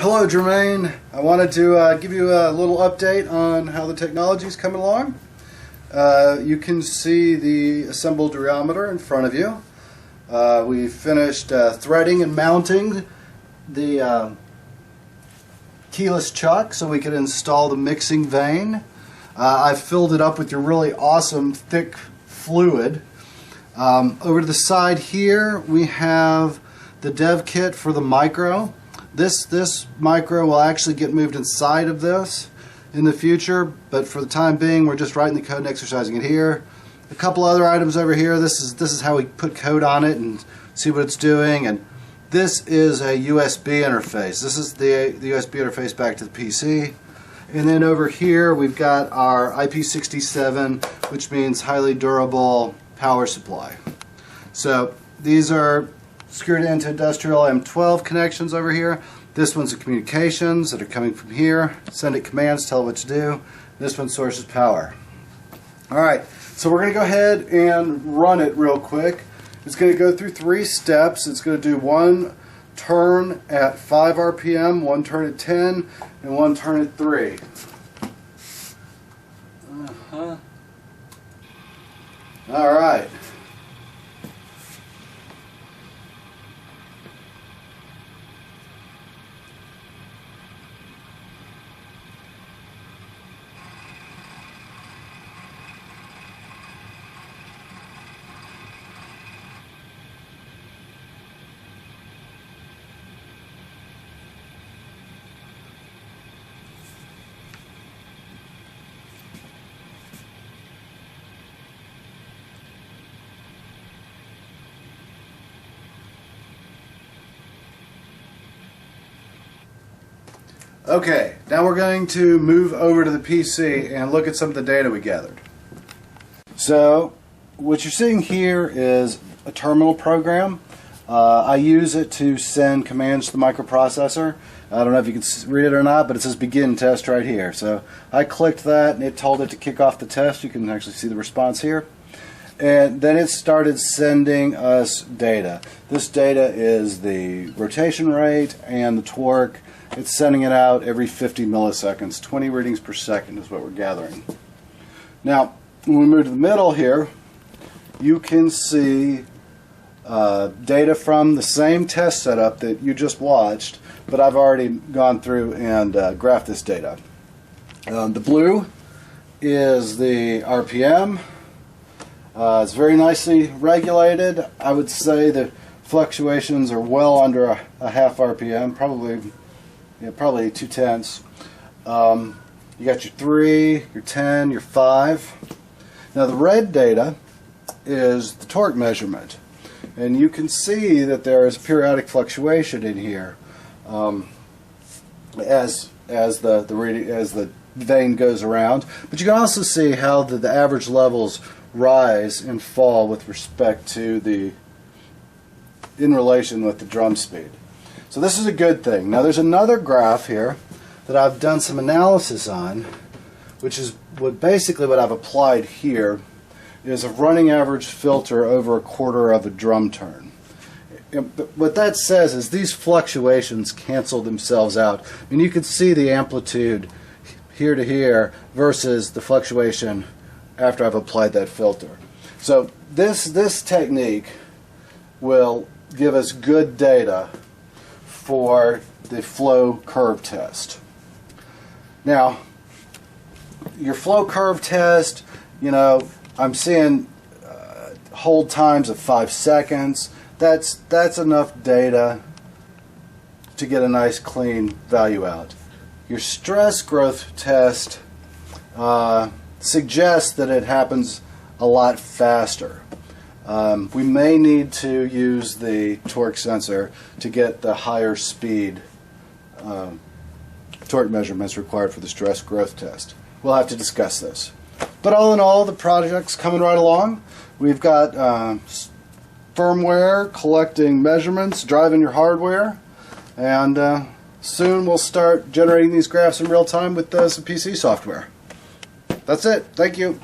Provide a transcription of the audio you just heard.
Hello, Jermaine. I wanted to give you a little update on how the technology is coming along. You can see the assembled Rheometer in front of you. We finished threading and mounting the keyless chuck so we could install the mixing vane. I've filled it up with your really awesome thick fluid. Over to the side here we have the dev kit for the micro. This micro will actually get moved inside of this in the future, but for the time being we're just writing the code and exercising it here. A couple other items over here. This is how we put code on it and see what it's doing. And this is a USB interface. This is the USB interface back to the PC. And then over here we've got our IP67, which means highly durable power supply. So these are screwed into industrial M12 connections over here. This one's the communications that are coming from here. Send it commands, tell it what to do. This one sources power. Alright, so we're going to go ahead and run it real quick. It's going to go through 3 steps. It's going to do one turn at 5 RPM, one turn at 10, and one turn at 3. Alright. Okay, now we're going to move over to the PC and look at some of the data we gathered. So, what you're seeing here is a terminal program. I use it to send commands to the microprocessor. I don't know if you can read it or not, but it says begin test right here. So I clicked that and it told it to kick off the test. You can actually see the response here. And then it started sending us data. This data is the rotation rate and the torque. It's sending it out every 50 milliseconds. 20 readings per second is what we're gathering. Now, when we move to the middle here, you can see data from the same test setup that you just watched, but I've already gone through and graphed this data. The blue is the RPM. It's very nicely regulated. I would say the fluctuations are well under a half RPM, probably 2/10. You got your 3, your 10, your 5. Now the red data is the torque measurement, and you can see that there is periodic fluctuation in here as the vane goes around. But you can also see how the average levels rise and fall with respect to in relation with the drum speed. So this is a good thing. Now there's another graph here that I've done some analysis on, which is basically what I've applied here is a running average filter over a quarter of a drum turn. What that says is these fluctuations cancel themselves out, and you can see the amplitude here to here versus the fluctuation after I've applied that filter. So this technique will give us good data for the flow curve test. Now, your flow curve test, I'm seeing hold times of 5 seconds. That's enough data to get a nice clean value out. Your stress growth test suggests that it happens a lot faster. We may need to use the torque sensor to get the higher speed torque measurements required for the stress growth test. We'll have to discuss this. But all in all, the project's coming right along. We've got firmware collecting measurements, driving your hardware, and soon we'll start generating these graphs in real time with some PC software. That's it. Thank you.